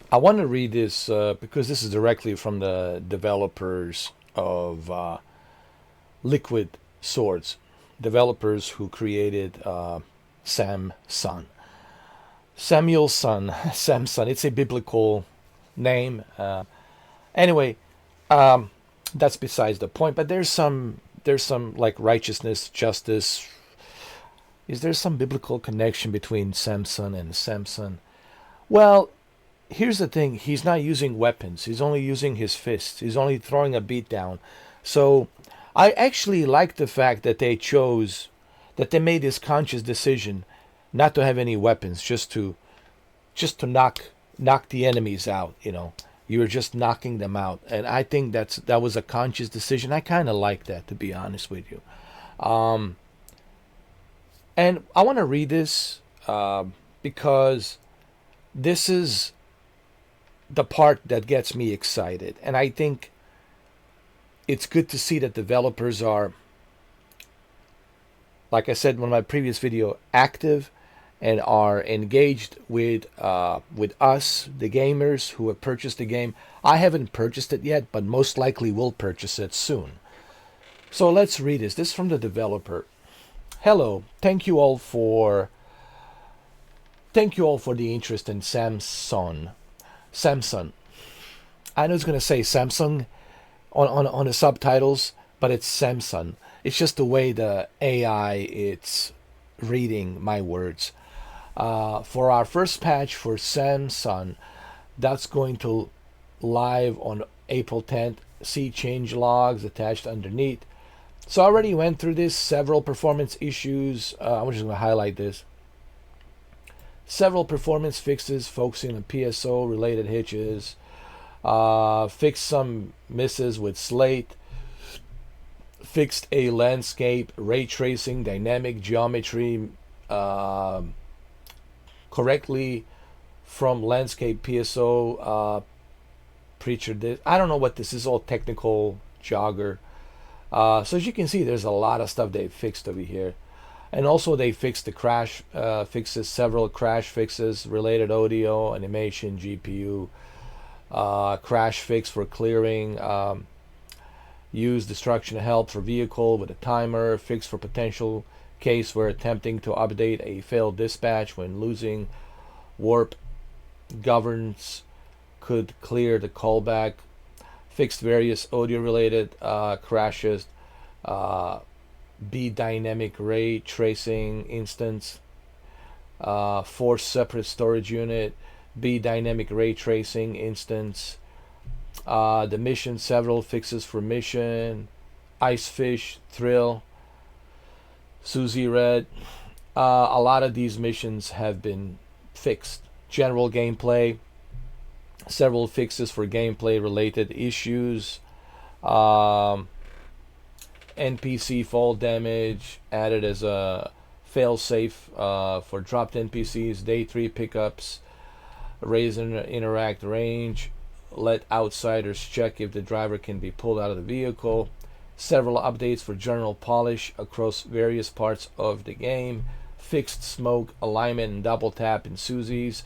I want to read this because this is directly from the developers of Liquid Swords, developers who created SAMSON. Samuel's son, Samson. It's a biblical name. Anyway, um, that's besides the point. But there's some like righteousness, justice. Is there some biblical connection between Samson and Samson? Well, here's the thing. He's not using weapons. He's only using his fists. He's only throwing a beat down. So I actually like the fact that they made this conscious decision not to have any weapons, just to knock the enemies out. You were just knocking them out, and I think that was a conscious decision. I kind of like that, to be honest with you. Um, and I want to read this because this is the part that gets me excited, and I think it's good to see that developers are, like I said in my previous video, active and are engaged with us, the gamers who have purchased the game. I haven't purchased it yet, but most likely will purchase it soon. So let's read this. This is from the developer. Hello, thank you all for the interest in Samsung. Samsung. I know it's gonna say Samsung on the subtitles, but it's Samsung. It's just the way the AI it's reading my words. For our first patch for Samsung, that's going to live on April 10th. See change logs attached underneath. So I already went through this. Several performance issues. I'm just going to highlight this. Several performance fixes focusing on PSO related hitches. Fixed some misses with Slate. Fixed a landscape ray tracing dynamic geometry correctly from landscape PSO. Preacher this. I don't know what this is. All technical jogger. So as you can see, there's a lot of stuff they fixed over here. And also they fixed the crash fixes, several crash fixes, related audio, animation, GPU, crash fix for clearing, use destruction help for vehicle with a timer, fix for potential case where attempting to update a failed dispatch when losing warp governs could clear the callback, fixed various audio related crashes, B dynamic ray tracing instance, 4 separate storage unit, B dynamic ray tracing instance, the mission, several fixes for mission, ice fish, thrill, Susie Red. A lot of these missions have been fixed. General gameplay, several fixes for gameplay related issues. NPC fall damage added as a failsafe for dropped NPCs. Day 3 pickups. Raise and interact range. Let outsiders check if the driver can be pulled out of the vehicle. Several updates for general polish across various parts of the game. Fixed smoke alignment and double tap in Susie's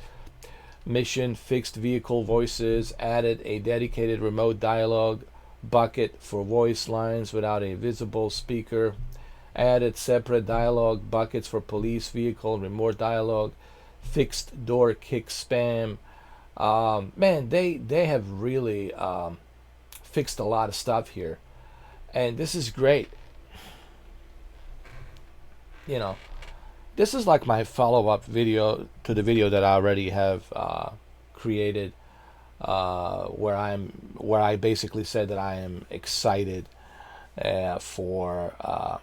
mission. Fixed vehicle voices. Added a dedicated remote dialogue bucket for voice lines without a visible speaker. Added separate dialogue buckets for police vehicle and remote dialogue. Fixed door kick spam. Man, they have really fixed a lot of stuff here, and this is great. You know, this is like my follow-up video to the video that I already have created, where I basically said that I am excited for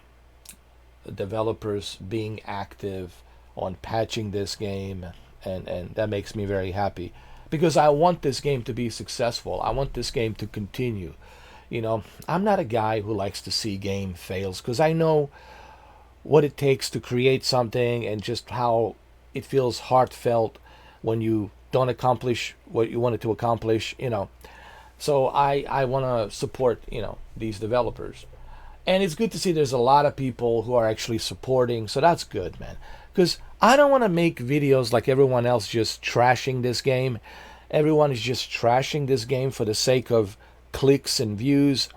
developers being active on patching this game, and that makes me very happy because I want this game to be successful. I want this game to continue. I'm not a guy who likes to see game fails because I know what it takes to create something and just how it feels heartfelt when you don't accomplish what you wanted to accomplish. So I want to support these developers, and it's good to see there's a lot of people who are actually supporting. So that's good, man, because I don't want to make videos like everyone else just trashing this game Everyone is just trashing this game for the sake of clicks and views.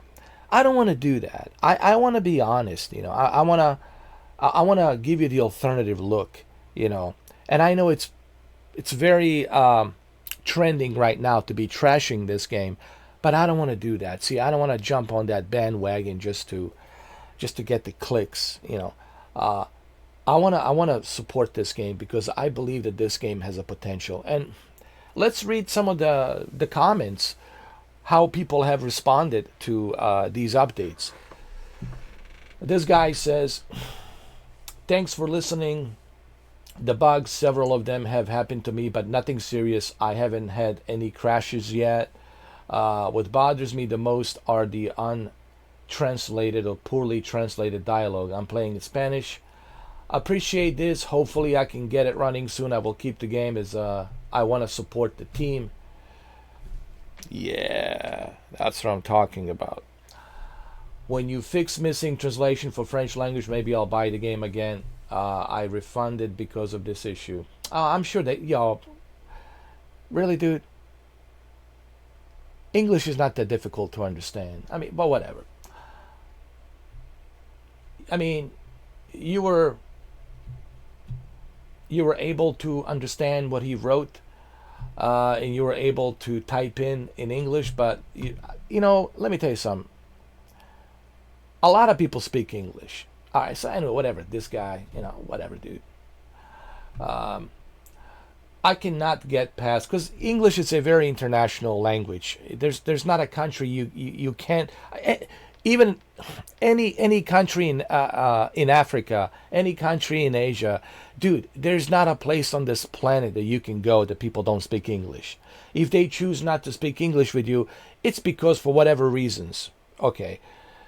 I don't want to do that. I want to be honest. I want to give you the alternative look. And I know it's very trending right now to be trashing this game, but I don't want to do that. See, I don't want to jump on that bandwagon just to get the clicks. I want to support this game because I believe that this game has a potential. And let's read some of the comments, how people have responded to these updates. This guy says, "Thanks for listening. The bugs, several of them have happened to me, but nothing serious. I haven't had any crashes yet. What bothers me the most are the untranslated or poorly translated dialogue. I'm playing in Spanish. Appreciate this. Hopefully I can get it running soon. I will keep the game as I want to support the team." Yeah, that's what I'm talking about. "When you fix missing translation for French language, maybe I'll buy the game again. I refunded because of this issue." I'm sure that, really, dude, English is not that difficult to understand. I mean, but whatever. I mean, you were able to understand what he wrote, and you were able to type in English, but let me tell you something. A lot of people speak English. All right, so anyway, whatever. This guy, whatever, dude. I cannot get past, because English is a very international language. There's not a country you can't, even any country in Africa, any country in Asia, dude. There's not a place on this planet that you can go that people don't speak English. If they choose not to speak English with you, it's because for whatever reasons, okay,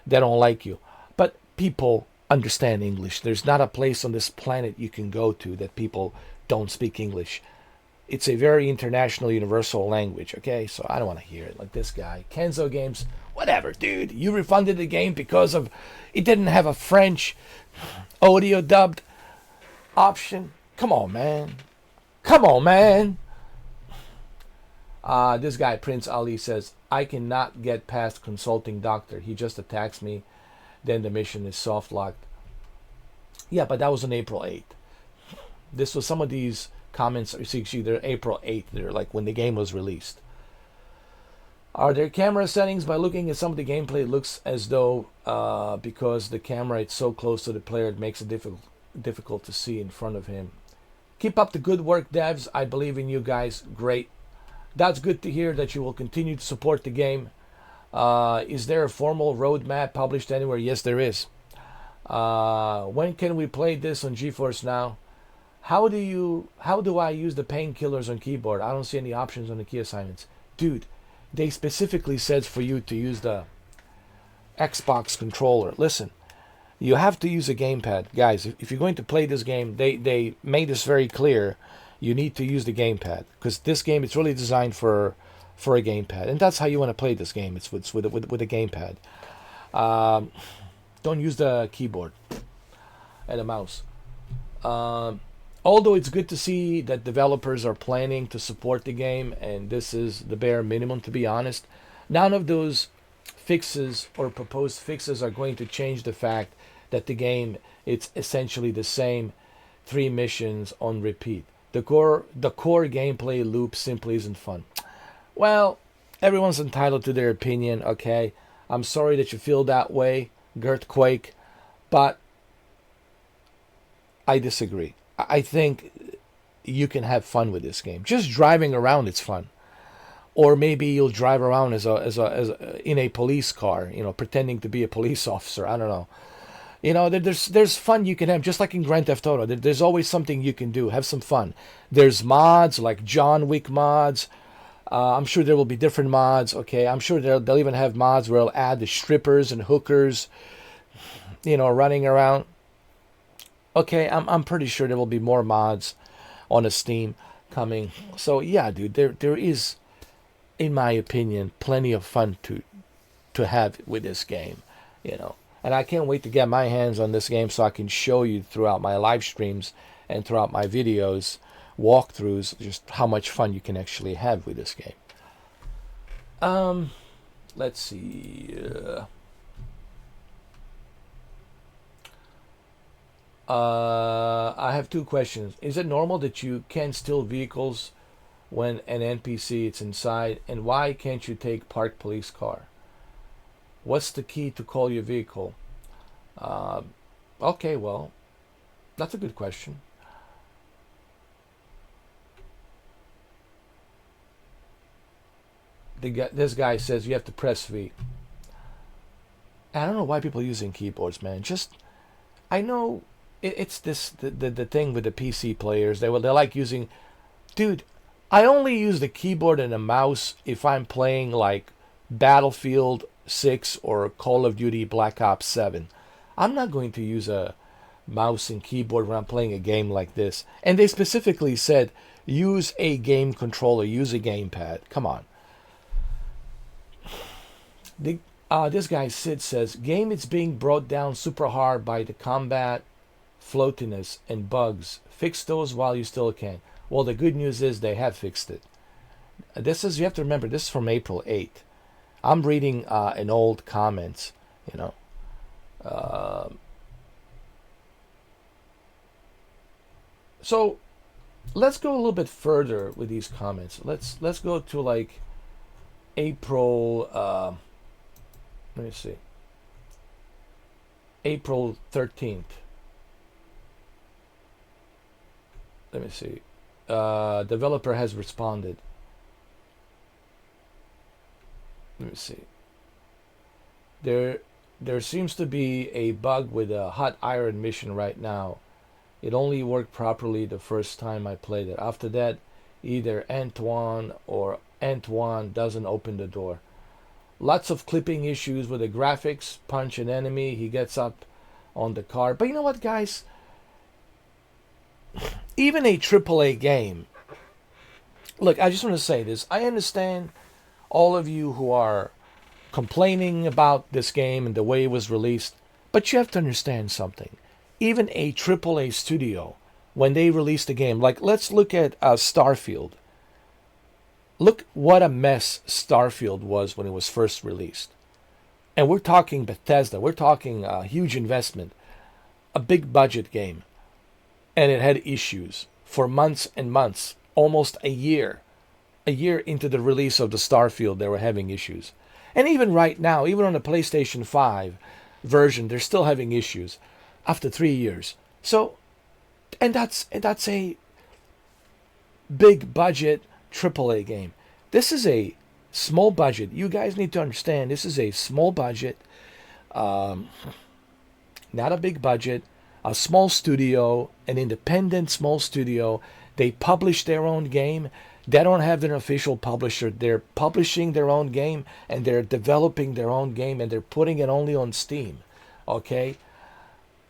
they don't like you. But people understand English. There's not a place on this planet you can go to that people don't speak English. It's a very international, universal language, okay? So I don't want to hear it like this guy. Kenzo Games, whatever, dude. You refunded the game because of it didn't have a French audio dubbed option. Come on, man. Come on, man. This guy, Prince Ali, says, "I cannot get past consulting doctor. He just attacks me. Then the mission is soft locked." Yeah, but that was on April 8th. This was some of these comments. You see, they're April 8th. They're like when the game was released. "Are there camera settings? By looking at some of the gameplay, it looks as though because the camera is so close to the player, it makes it difficult to see in front of him. Keep up the good work, devs. I believe in you guys. Great. That's good to hear that you will continue to support the game. Is there a formal roadmap published anywhere?" Yes, there is. "When can we play this on GeForce Now? How do I use the painkillers on keyboard? I don't see any options on the key assignments." Dude, they specifically said for you to use the Xbox controller. Listen, you have to use a gamepad. Guys, if you're going to play this game, they made this very clear. You need to use the gamepad because this game is really designed for a gamepad, and that's how you want to play this game. It's with a gamepad. Don't use the keyboard and a mouse. Although it's good to see that developers are planning to support the game, and this is the bare minimum, to be honest, none of those fixes or proposed fixes are going to change the fact that the game, it's essentially the same 3 missions on repeat. The core gameplay loop simply isn't fun. Well, everyone's entitled to their opinion, okay? I'm sorry that you feel that way, Gertquake, but I disagree. I think you can have fun with this game. Just driving around, it's fun. Or maybe you'll drive around as in a police car, pretending to be a police officer. I don't know. There's fun you can have, just like in Grand Theft Auto. There's always something you can do. Have some fun. There's mods like John Wick mods. I'm sure there will be different mods. Okay, I'm sure they'll even have mods where they'll add the strippers and hookers, running around. Okay, I'm pretty sure there will be more mods on a Steam coming. So yeah, dude, there is, in my opinion, plenty of fun to have with this game, And I can't wait to get my hands on this game so I can show you throughout my live streams and throughout my videos walkthroughs just how much fun you can actually have with this game. Let's see. I have two questions. Is it normal that you can steal vehicles when an NPC is inside, and why can't you take parked police car? What's the key to call your vehicle? Uh, okay, well, that's a good question. This guy says you have to press V. I don't know why people are using keyboards, man. Just I know it's this the thing with the PC players. They like using, dude. I only use the keyboard and the mouse if I'm playing like Battlefield 6 or Call of Duty Black Ops 7. I'm not going to use a mouse and keyboard when I'm playing a game like this. And they specifically said use a game controller, use a gamepad. Come on. This guy Sid says game is being brought down super hard by the combat, floatiness, and bugs. Fix those while you still can. Well, the good news is they have fixed it. This is, you have to remember, this is from April 8th. I'm reading an old comments, you know. So let's go a little bit further with these comments. Let's go to like April. Let me see. April 13th. Let me see. Developer has responded. Let me see. There seems to be a bug with a hot iron mission right now. It only worked properly the first time I played it. After that, either Antoine or Antoine doesn't open the door. Lots of clipping issues with the graphics. Punch an enemy, he gets up on the car. But you know what, guys? Even a AAA game. Look, I just want to say this. I understand all of you who are complaining about this game and the way it was released, but you have to understand something. Even a AAA studio, when they released the game, like let's look at Starfield. Look what a mess Starfield was when it was first released. And we're talking Bethesda. We're talking a huge investment. A big budget game. And it had issues for months and months. Almost a year. A year into the release of the Starfield, they were having issues. And even right now, even on the PlayStation 5 version, they're still having issues after 3 years. So, and that's a big budget AAA game. This is a small budget. You guys need to understand this is a small budget, not a big budget, a small studio, an independent small studio. They publish their own game. They don't have an official publisher. They're publishing their own game and they're developing their own game and they're putting it only on Steam. Okay?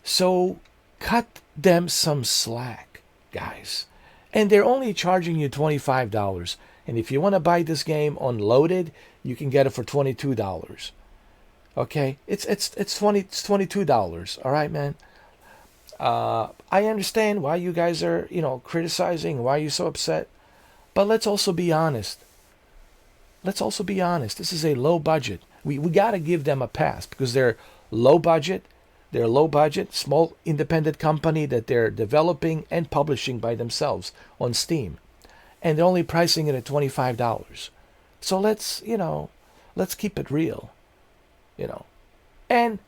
So cut them some slack, guys. And they're only charging you $25. And if you want to buy this game unloaded, you can get it for $22. Okay? It's $22. All right, man? I understand why you guys are, criticizing, why you're so upset. But let's also be honest. Let's also be honest. This is a low budget. We got to give them a pass because they're low budget. They're low budget, small independent company that they're developing and publishing by themselves on Steam. And they're only pricing it at $25. So let's keep it real. And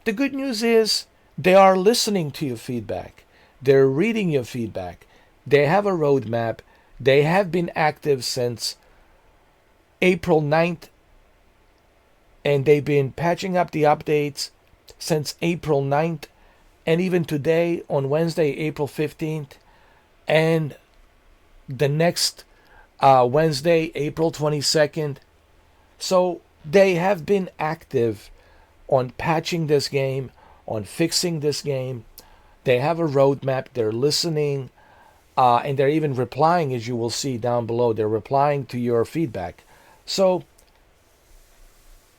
the good news is they are listening to your feedback. They're reading your feedback. They have a roadmap. They have been active since April 9th. And they've been patching up the updates since April 9th. And even today on Wednesday, April 15th. And the next Wednesday, April 22nd. So they have been active on patching this game, on fixing this game. They have a roadmap. They're listening. And they're even replying, as you will see down below. They're replying to your feedback. So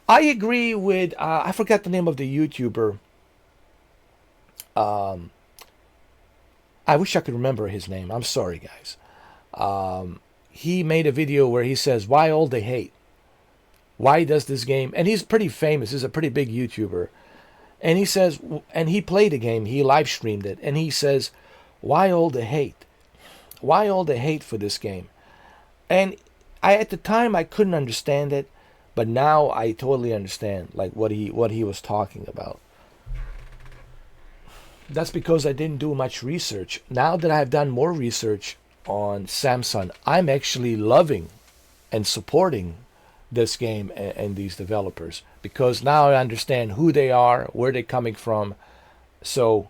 I agree with, I forgot the name of the YouTuber. I wish I could remember his name. I'm sorry, guys. He made a video where he says, why all the hate? Why does this game? And he's pretty famous. He's a pretty big YouTuber. And he says, and he played the game. He live streamed it. And he says, why all the hate? Why all the hate for this game? And at the time, I couldn't understand it. But now I totally understand like what he was talking about. That's because I didn't do much research. Now that I've done more research on SAMSON, I'm actually loving and supporting this game and these developers, because now I understand who they are, where they're coming from. So,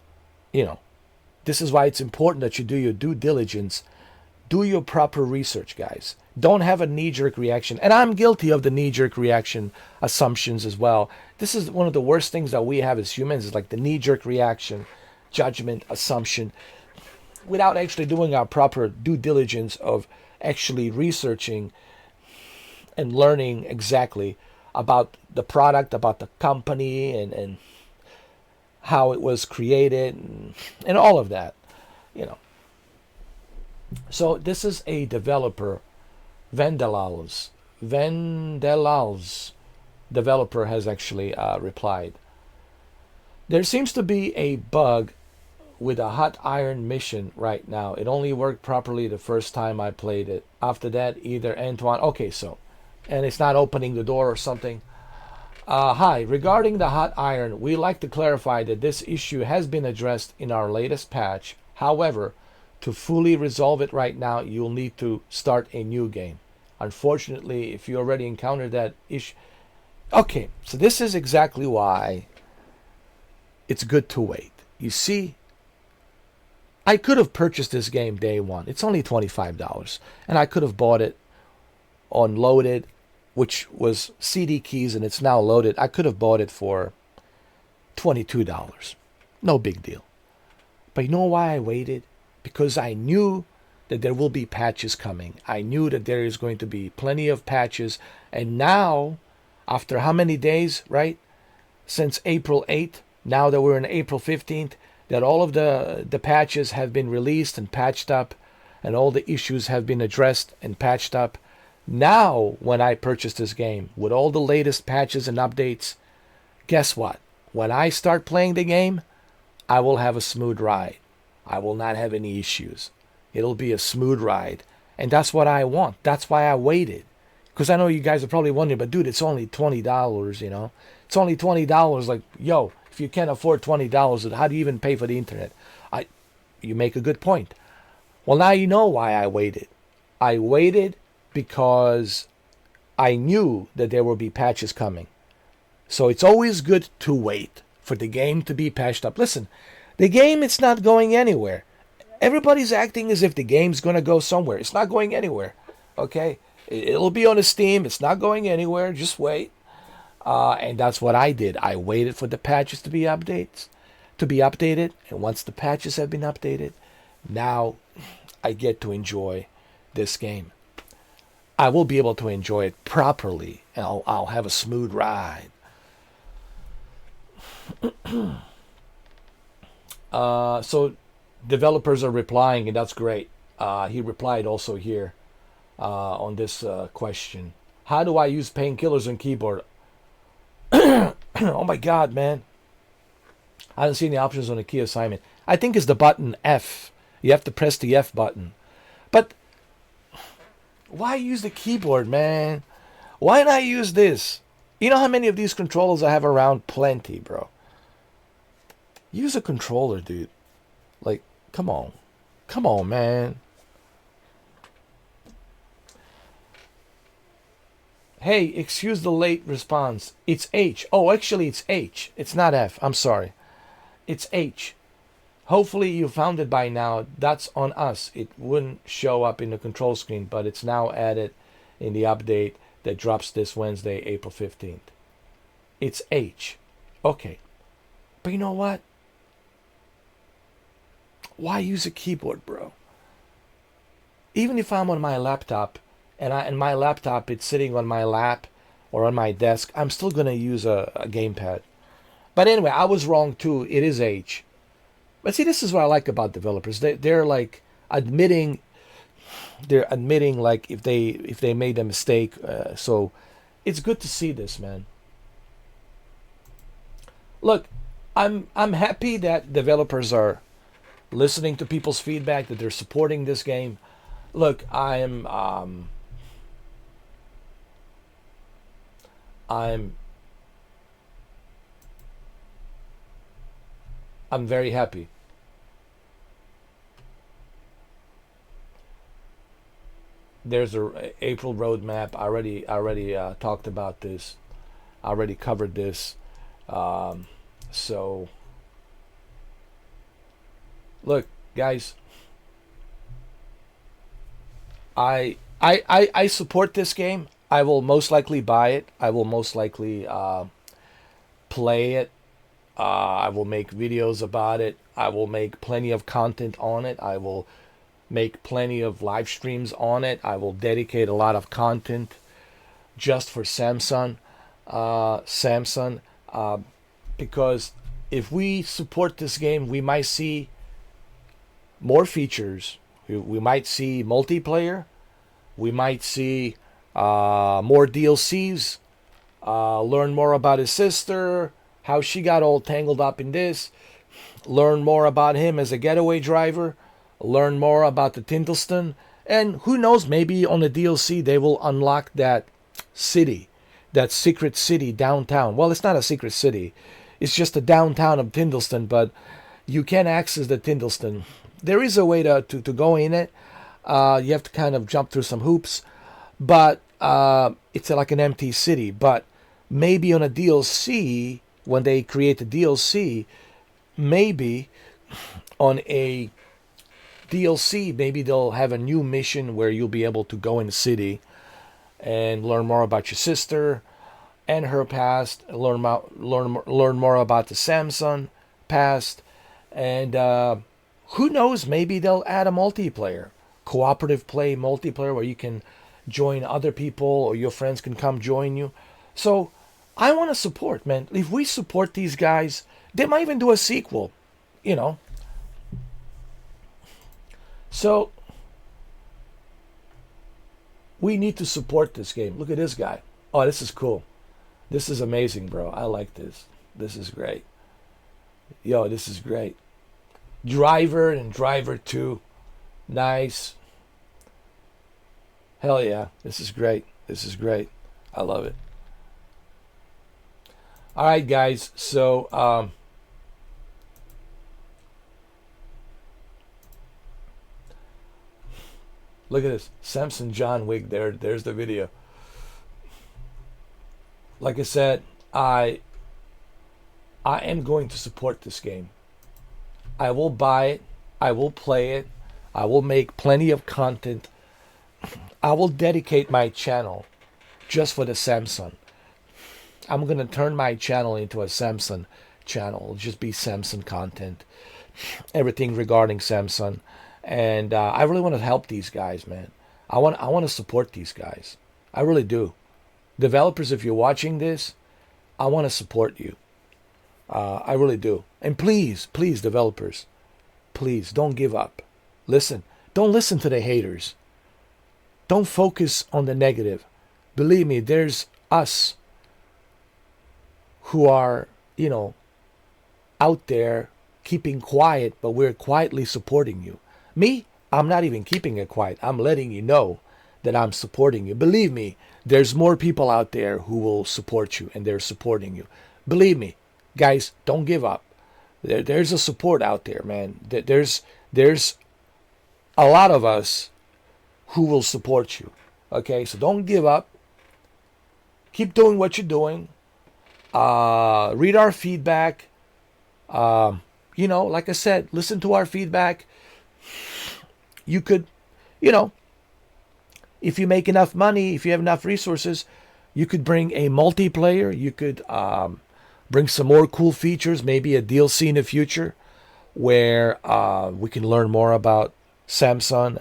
this is why it's important that you do your due diligence, do your proper research, guys. Don't have a knee-jerk reaction. And I'm guilty of the knee-jerk reaction assumptions as well. This is one of the worst things that we have as humans, is like the knee-jerk reaction, judgment, assumption, without actually doing our proper due diligence of actually researching and learning exactly about the product, about the company, and how it was created, and all of that, So this is a developer, Vendelals developer has actually replied. There seems to be a bug with a hot iron mission right now. It only worked properly the first time I played it. After that, either Antoine... Okay, so... And it's not opening the door or something. Hi, regarding the hot iron, we like to clarify that this issue has been addressed in our latest patch. However, to fully resolve it right now, you'll need to start a new game. Unfortunately, if you already encountered that issue... Okay, so this is exactly why it's good to wait. You see, I could have purchased this game day one. It's only $25. And I could have bought it on Loaded, which was CD keys, and it's now loaded. I could have bought it for $22. No big deal. But you know why I waited? Because I knew that there will be patches coming. I knew that there is going to be plenty of patches. And now, after how many days, right? Since April 8th, now that we're in April 15th, that all of the patches have been released and patched up, and all the issues have been addressed and patched up. Now, when I purchase this game, with all the latest patches and updates, guess what? When I start playing the game, I will have a smooth ride. I will not have any issues. It'll be a smooth ride. And that's what I want. That's why I waited. Because I know you guys are probably wondering, but dude, it's only $20, It's only $20. Like, yo, if you can't afford $20, how do you even pay for the internet? You make a good point. Well, now you know why I waited. I waited because I knew that there will be patches coming. So it's always good to wait for the game to be patched up. Listen, the game, it's not going anywhere. Everybody's acting as if the game's going to go somewhere. It's not going anywhere. Okay? It'll be on the Steam. It's not going anywhere. Just wait. And that's what I did. I waited for the patches to be updated. And once the patches have been updated, now I get to enjoy this game. I will be able to enjoy it properly. And I'll have a smooth ride. So developers are replying, and that's great. He replied also here on this question. How do I use painkillers on keyboard? Oh my God, man. I don't see any options on the key assignment. I think it's the button F. You have to press the F button. But why use the keyboard, man? Why not use this? You know how many of these controllers I have around? Plenty, bro. Use a controller, dude. Like, come on. Come on, man. Hey, excuse the late response. It's H. Oh, actually, it's H. It's not F. I'm sorry. It's H. Hopefully you found it by now. That's on us. It wouldn't show up in the control screen, but it's now added in the update that drops this Wednesday, April 15th. It's H. Okay. But you know what? Why use a keyboard, bro? Even if I'm on my laptop, and my laptop, it's sitting on my lap or on my desk, I'm still going to use a gamepad. But anyway, I was wrong too. It is H. But see, this is what I like about developers. They're like admitting they're admitting like if they made a mistake. So it's good to see this, man. Look, I'm happy that developers are listening to people's feedback, that they're supporting this game. Look, I'm I'm very happy. There's a April roadmap. I already talked about this. I already covered this. Um, so look, guys, I support this game. I will most likely buy it. I will most likely play it. I will make videos about it. I will make plenty of content on it. I will make plenty of live streams on it. I will dedicate a lot of content just for Samsung. Samsung, uh, because if we support this game, we might see more features. We might see multiplayer. We might see more DLCs. Learn more about his sister, how she got all tangled up in this. Learn more about him as a getaway driver. Learn more about the Tindleston. And who knows, maybe on the DLC they will unlock that city, that secret city downtown. Well, it's not a secret city. It's just the downtown of Tindleston, but you can access the Tindleston. There is a way to go in it. You have to kind of jump through some hoops, but it's like an empty city. But maybe on a DLC, when they create the DLC, maybe on a DLC, maybe they'll have a new mission where you'll be able to go in the city and learn more about your sister and her past, learn more about the Samsung past, and who knows, maybe they'll add a multiplayer, cooperative play multiplayer where you can join other people or your friends can come join you. So I want to support, man. If we support these guys, they might even do a sequel, you know. So we need to support this game. Look at this guy. Oh, this is cool. This is amazing, bro. I like this. This is great. Yo, this is great. Driver and Driver 2. Nice. Hell yeah. This is great. This is great. I love it. All right, guys. So, look at this. Samson John Wick there. There's the video. Like I said, I am going to support this game. I will buy it. I will play it. I will make plenty of content. I will dedicate my channel just for the Samsung. I'm going to turn my channel into a Samsung channel. It'll just be Samsung content. Everything regarding Samsung. And I really want to help these guys, man. I want to support these guys. I really do. Developers, if you're watching this, I want to support you. I really do. And please, please, developers, please don't give up. Listen, don't listen to the haters. Don't focus on the negative. Believe me, there's us who are, out there keeping quiet, but we're quietly supporting you. Me, I'm not even keeping it quiet. I'm letting you know that I'm supporting you. Believe me, there's more people out there who will support you and they're supporting you. Believe me, guys, don't give up. There's a support out there, man. There's a lot of us who will support you. Okay, so don't give up. Keep doing what you're doing. Read our feedback. Like I said, listen to our feedback. You could, if you make enough money, if you have enough resources, you could bring a multiplayer. You could bring some more cool features, maybe a DLC in the future where we can learn more about Samsung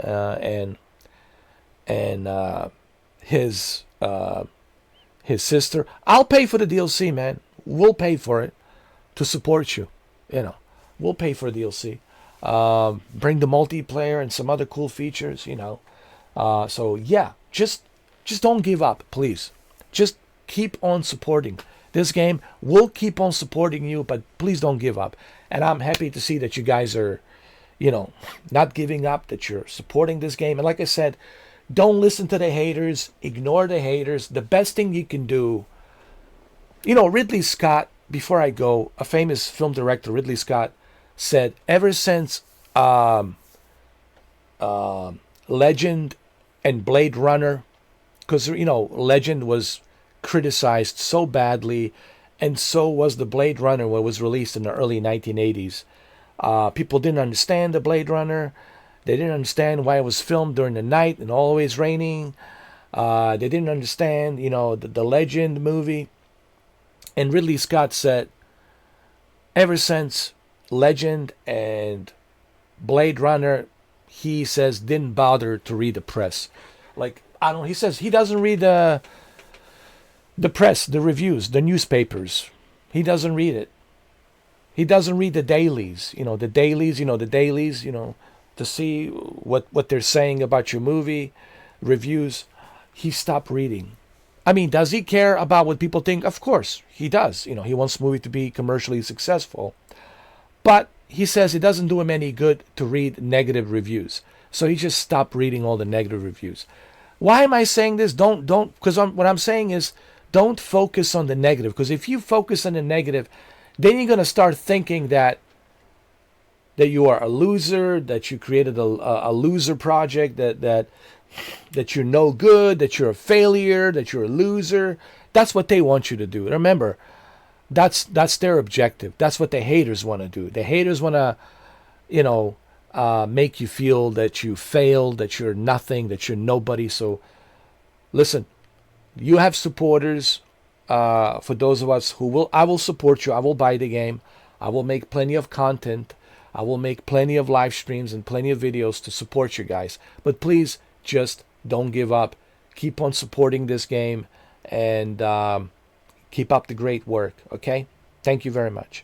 and his sister. I'll pay for the DLC, man. We'll pay for it to support you. We'll pay for DLC. Bring the multiplayer and some other cool features, you know. So yeah, just don't give up, please. Just keep on supporting this game. We'll keep on supporting you, but please don't give up. And I'm happy to see that you guys are, you know, not giving up, that you're supporting this game. And like I said, don't listen to the haters, ignore the haters. The best thing you can do, you know, Ridley Scott, before I go, a famous film director, Ridley Scott, said ever since Legend and Blade Runner, because, you know, Legend was criticized so badly, and so was the Blade Runner when it was released in the early 1980s. People didn't understand the Blade Runner. They didn't understand why it was filmed during the night and always raining. They didn't understand, you know, the Legend movie. And Ridley Scott said, ever since Legend and Blade Runner, he says, didn't bother to read the press. Like, I don't know, he says he doesn't read the press, the reviews, the newspapers. He doesn't read it. He doesn't read the dailies, to see what they're saying about your movie, reviews. He stopped reading. I mean, does he care about what people think? Of course, he does. You know, he wants the movie to be commercially successful. But he says it doesn't do him any good to read negative reviews. So he just stopped reading all the negative reviews. Why am I saying this? Because what I'm saying is, don't focus on the negative. Because if you focus on the negative, then you're going to start thinking that you are a loser, that you created a loser project, that you're no good, that you're a failure, that you're a loser. That's what they want you to do. Remember, that's their objective. That's what the haters want to do. The haters want to, make you feel that you failed, that you're nothing, that you're nobody. So listen, you have supporters. For those of us I will support you. I will buy the game. I will make plenty of content. I will make plenty of live streams and plenty of videos to support you guys. But please, just don't give up. Keep on supporting this game, and keep up the great work, okay? Thank you very much.